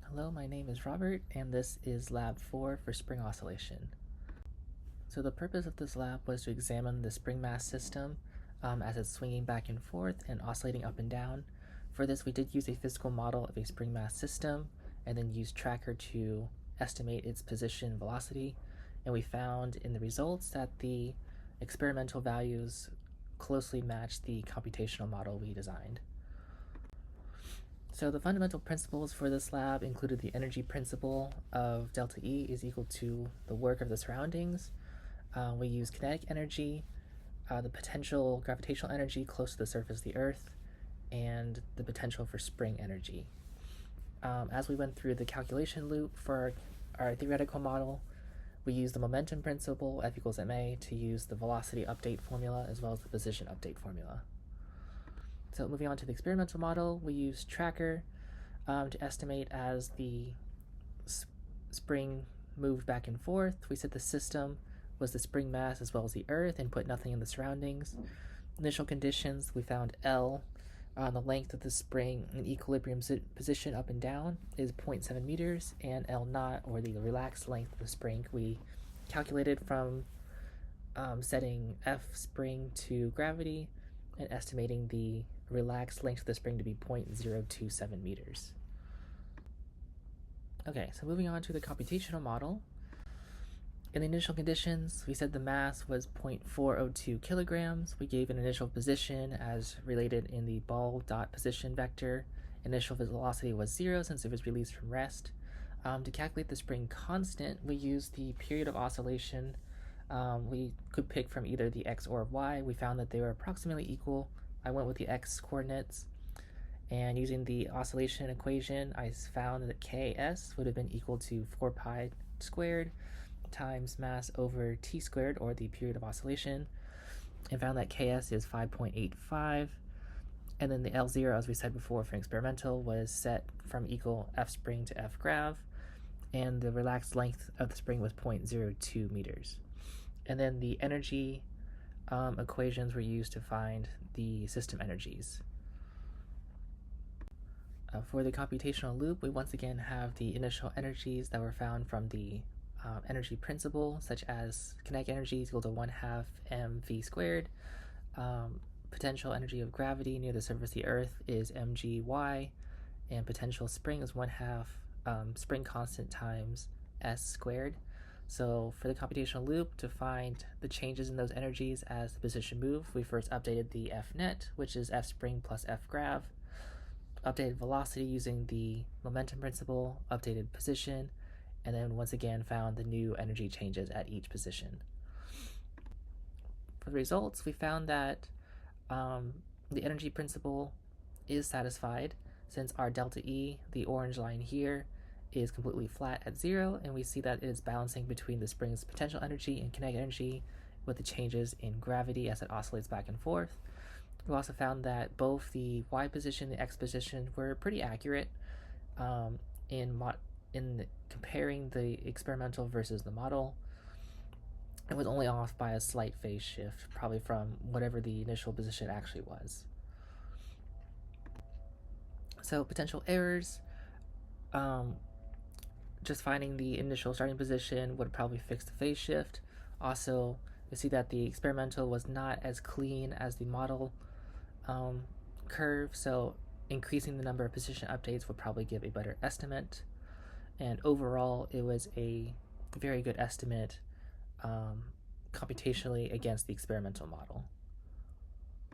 Hello, my name is Robert, and this is Lab 4 for spring oscillation. So the purpose of this lab was to examine the spring mass system as it's swinging back and forth and oscillating up and down. For this, we did use a physical model of a spring mass system and then use Tracker to estimate its position and velocity. And we found in the results that the experimental values closely matched the computational model we designed. So the fundamental principles for this lab included the energy principle of delta E is equal to the work of the surroundings. We use kinetic energy, the potential gravitational energy close to the surface of the Earth, and the potential for spring energy. As we went through the calculation loop for our theoretical model, we used the momentum principle, F equals ma, to use the velocity update formula as well as the position update formula. So moving on to the experimental model, we use Tracker to estimate as the spring moved back and forth. We said the system was the spring mass as well as the Earth and put nothing in the surroundings. Initial conditions, we found L, the length of the spring in equilibrium position up and down is 0.7 meters, and L naught, or the relaxed length of the spring, we calculated from setting F spring to gravity and estimating the relaxed length of the spring to be 0.027 meters. Okay, so moving on to the computational model. In the initial conditions, we said the mass was 0.402 kilograms. We gave an initial position as related in the ball dot position vector. Initial velocity was 0 since it was released from rest. To calculate the spring constant, we used the period of oscillation. We could pick from either the x or y. We found that they were approximately equal. I went with the x coordinates, and using the oscillation equation, I found that Ks would have been equal to 4 pi squared times mass over t squared, or the period of oscillation, and found that Ks is 5.85. And then the L0, as we said before for experimental, was set from equal F spring to F grav, and the relaxed length of the spring was 0.02 meters. And then the energy equations were used to find the system energies. For the computational loop, we once again have the initial energies that were found from the energy principle, such as kinetic energy is equal to 1/2 mv squared. Potential energy of gravity near the surface of the Earth is mgy, and potential spring is 1/2 spring constant times s squared. So for the computational loop, to find the changes in those energies as the position moved, we first updated the F net, which is F spring plus F grav, updated velocity using the momentum principle, updated position, and then once again found the new energy changes at each position. For the results, we found that the energy principle is satisfied since our delta E, the orange line here, is completely flat at 0, and we see that it is balancing between the spring's potential energy and kinetic energy with the changes in gravity as it oscillates back and forth. We also found that both the y position and the x position were pretty accurate in comparing the experimental versus the model. It was only off by a slight phase shift, probably from whatever the initial position actually was. So potential errors, just finding the initial starting position would probably fix the phase shift. Also, you see that the experimental was not as clean as the model curve, so increasing the number of position updates would probably give a better estimate. And overall, it was a very good estimate computationally against the experimental model.